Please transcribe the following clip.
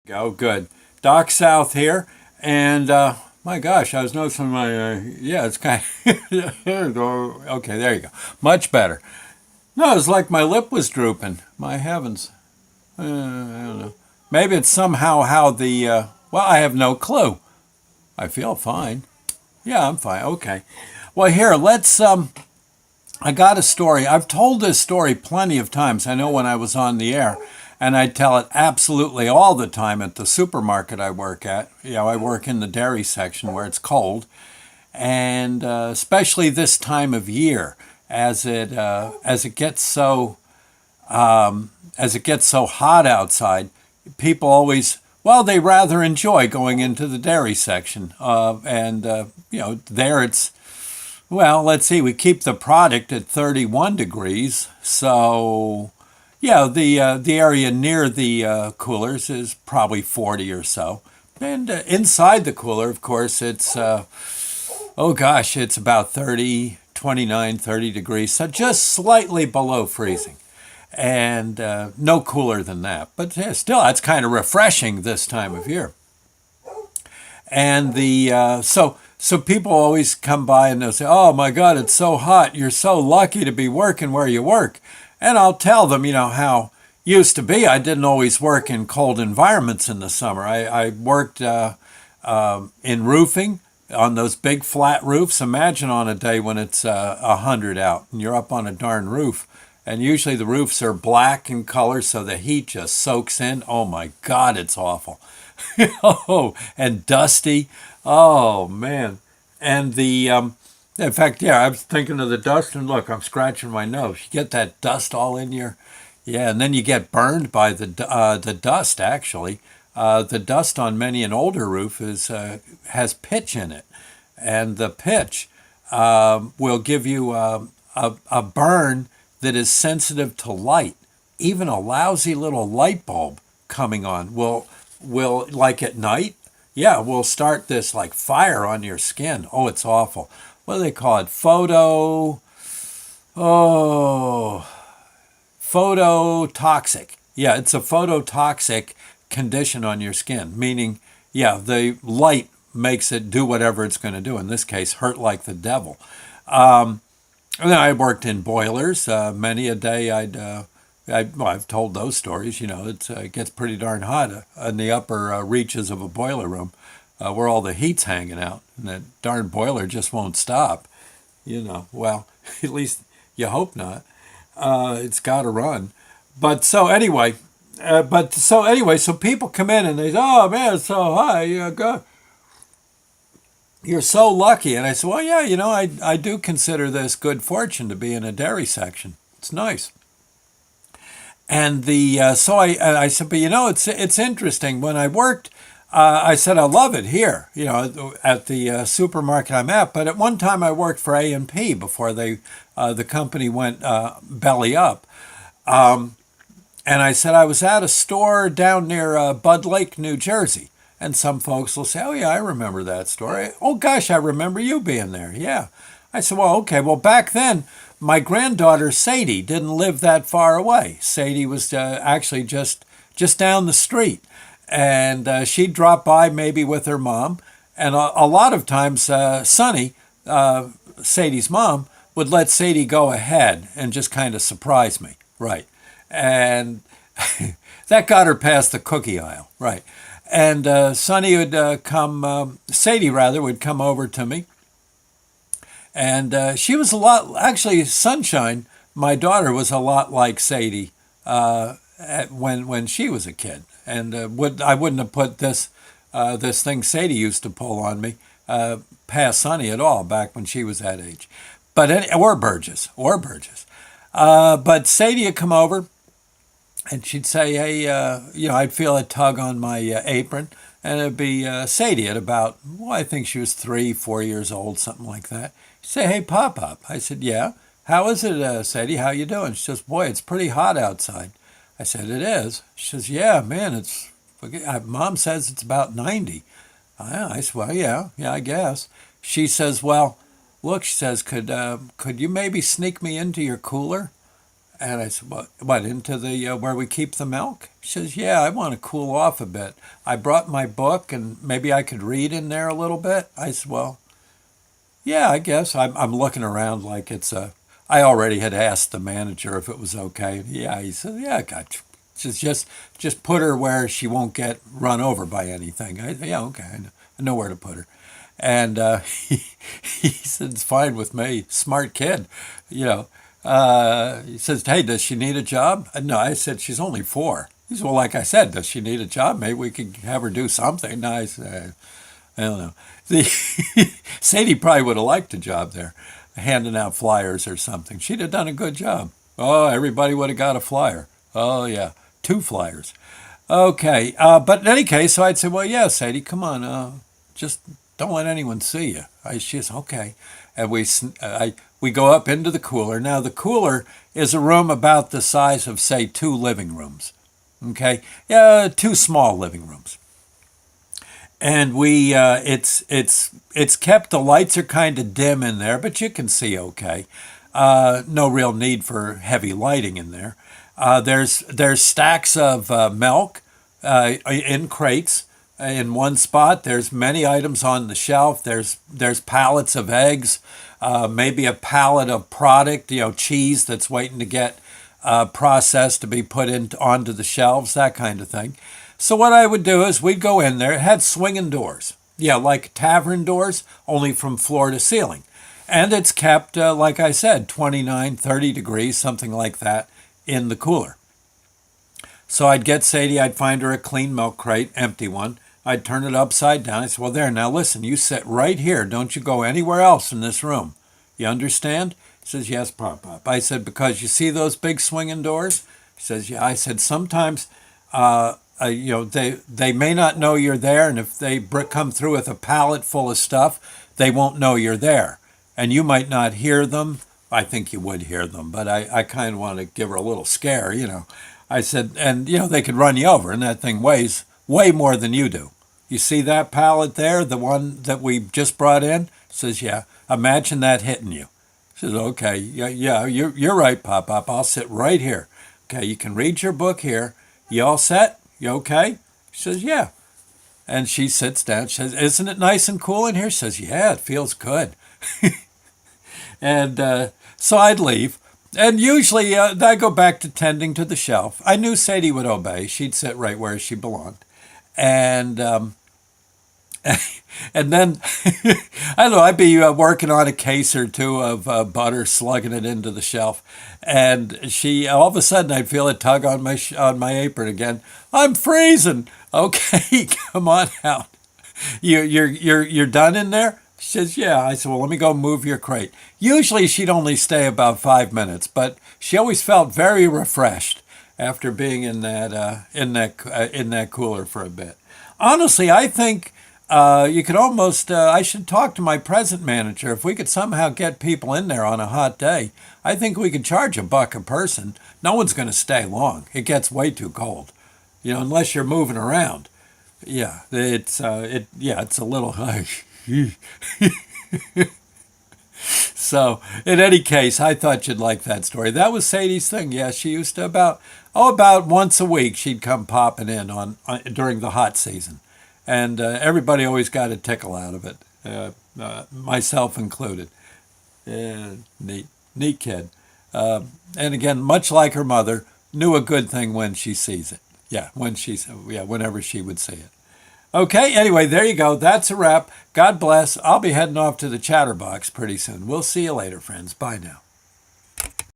Go good. Doc South here, and my gosh, I was noticing my yeah, it's kind of okay. There you go, much better. No, it's like my lip was drooping. My heavens, I don't know. Maybe it's somehow how the well, I have no clue. I feel fine. Yeah, I'm fine. Okay. Well, here let's. I got a story. I've told this story plenty of times. I know when I was on the air, and I tell it absolutely all the time at the supermarket I work at. I work in the dairy section where it's cold, and especially this time of year, as it gets so as it gets so hot outside, people always they rather enjoy going into the dairy section, and there it's let's see, we keep the product at 31 degrees. So, yeah, the area near the coolers is probably 40 or so. And inside the cooler, of course, it's, oh gosh, it's about 30, 29, 30 degrees. So just slightly below freezing. And no cooler than that. But yeah, still, that's kind of refreshing this time of year. And so people always come by and they'll say, "Oh my God, it's so hot. You're so lucky to be working where you work." And I'll tell them, how used to be. I didn't always work in cold environments in the summer. I worked in roofing on those big flat roofs. Imagine on a day when it's 100 out and you're up on a darn roof. And usually the roofs are black in color, so the heat just soaks in. Oh my God, it's awful. Oh, and dusty. Oh man. And in fact, yeah, I was thinking of the dust, and look, I'm scratching my nose. You get that dust all in your, yeah, and then you get burned by the dust. Actually, the dust on many an older roof has pitch in it, and the pitch will give you a burn that is sensitive to light. Even a lousy little light bulb coming on will like at night, yeah, will start this like fire on your skin. Oh, it's awful. What do they call it? Oh, phototoxic. Yeah, it's a phototoxic condition on your skin, meaning, yeah, the light makes it do whatever it's going to do. In this case, hurt like the devil. And then I worked in boilers. Many a day I've told those stories. It gets pretty darn hot in the upper reaches of a boiler room where all the heat's hanging out. And that darn boiler just won't stop. Well, at least you hope not. It's got to run. So people come in and they say, "Oh man, it's so hot. God, you're so lucky." And I said, "Well, yeah, I do consider this good fortune to be in a dairy section. It's nice." And I said, "But it's interesting. When I worked, I said I love it here, at the supermarket I'm at. But at one time I worked for A&P before the company went belly up. And I said I was at a store down near Bud Lake, New Jersey. And some folks will say, 'Oh yeah, I remember that store.' 'Oh gosh, I remember you being there.' Yeah." I said, "Well, okay. Well, back then, my granddaughter Sadie didn't live that far away. Sadie was actually just down the street, and she'd drop by maybe with her mom. And a lot of times, Sonny, Sadie's mom, would let Sadie go ahead and just kind of surprise me, right? And that got her past the cookie aisle, right? And Sonny would Sadie rather, would come over to me. And she was a lot, actually, Sunshine, my daughter, was a lot like Sadie when she was a kid. And I wouldn't have put this thing Sadie used to pull on me past Sonny at all back when she was that age. Or Burgess. But Sadie would come over, and she'd say, "Hey," I'd feel a tug on my apron, and it'd be Sadie at about, I think she was 3, 4 years old, something like that. She'd say, "Hey, Pop." I said, "Yeah. How is it, Sadie? How you doing?" She says, "Boy, it's pretty hot outside." I said, "It is." She says, "Yeah, man, Mom says it's about 90. I said, "Well, yeah, I guess." She says, "Well, look," she says, could you maybe sneak me into your cooler?" And I said, what, into the where we keep the milk? She says, yeah, I want to cool off a bit. I brought my book and maybe I could read in there a little bit. I said, well, yeah, I guess. I'm looking around like it's a. I already had asked the manager if it was okay. Yeah, he said, yeah, I got you. Just put her where she won't get run over by anything. Yeah, okay, I know where to put her. And he said, it's fine with me. Smart kid, you know. He says, hey, does she need a job? No, I said, she's only 4. He said, well, like I said, does she need a job? Maybe we could have her do something. No, I said, I don't know. Sadie probably would have liked a job there, handing out flyers or something. She'd have done a good job. Oh, everybody would have got a flyer. Oh, yeah, 2 flyers. Okay, but in any case, so I'd say, well, yeah, Sadie, come on, just don't let anyone see you. She says, okay. And we go up into the cooler. Now, the cooler is a room about the size of, say, 2 living rooms. Okay, yeah, 2 small living rooms. And it's kept. The lights are kind of dim in there, but you can see okay. No real need for heavy lighting in there. There's stacks of milk in crates in one spot. There's many items on the shelf. There's pallets of eggs, maybe a pallet of product, cheese that's waiting to get processed to be put onto the shelves, that kind of thing. So what I would do is we'd go in there. It had swinging doors. Yeah, like tavern doors, only from floor to ceiling. And it's kept, like I said, 29, 30 degrees, something like that, in the cooler. So I'd get Sadie, I'd find her a clean milk crate, empty one. I'd turn it upside down. I said, well, there, now listen, you sit right here. Don't you go anywhere else in this room. You understand? He says, yes, Pop. I said, because you see those big swinging doors? He says, yeah. I said, sometimes they may not know you're there, and if they come through with a pallet full of stuff, they won't know you're there. And you might not hear them. I think you would hear them, but I kind of want to give her a little scare, I said, and, they could run you over, and that thing weighs way more than you do. You see that pallet there, the one that we just brought in? Says, yeah. Imagine that hitting you. Says, okay, yeah, you're right, Pop. I'll sit right here. Okay, you can read your book here. You all set? You okay? She says, yeah. And she sits down. She says, isn't it nice and cool in here? She says, yeah, it feels good. And so I'd leave. And usually I'd go back to tending to the shelf. I knew Sadie would obey. She'd sit right where she belonged. And and then, I don't know, I'd be working on a case or 2 of butter, slugging it into the shelf. And all of a sudden, I'd feel a tug on my apron again. I'm freezing. Okay, come on out. You're done in there? She says, yeah. I said, well, let me go move your crate. Usually she'd only stay about 5 minutes, but she always felt very refreshed after being in that cooler for a bit. Honestly, I think you could almost, I should talk to my present manager. If we could somehow get people in there on a hot day, I think we could charge $1 a person. No one's going to stay long. It gets way too cold, unless you're moving around. Yeah, it's a little high. So, in any case, I thought you'd like that story. That was Sadie's thing. Yeah, she used to about once a week she'd come popping in during the hot season, and everybody always got a tickle out of it, myself included. Neat kid. And again, much like her mother, knew a good thing when she sees it. Yeah, whenever she would see it. Okay, anyway, there you go. That's a wrap. God bless. I'll be heading off to the chatterbox pretty soon. We'll see you later, friends. Bye now.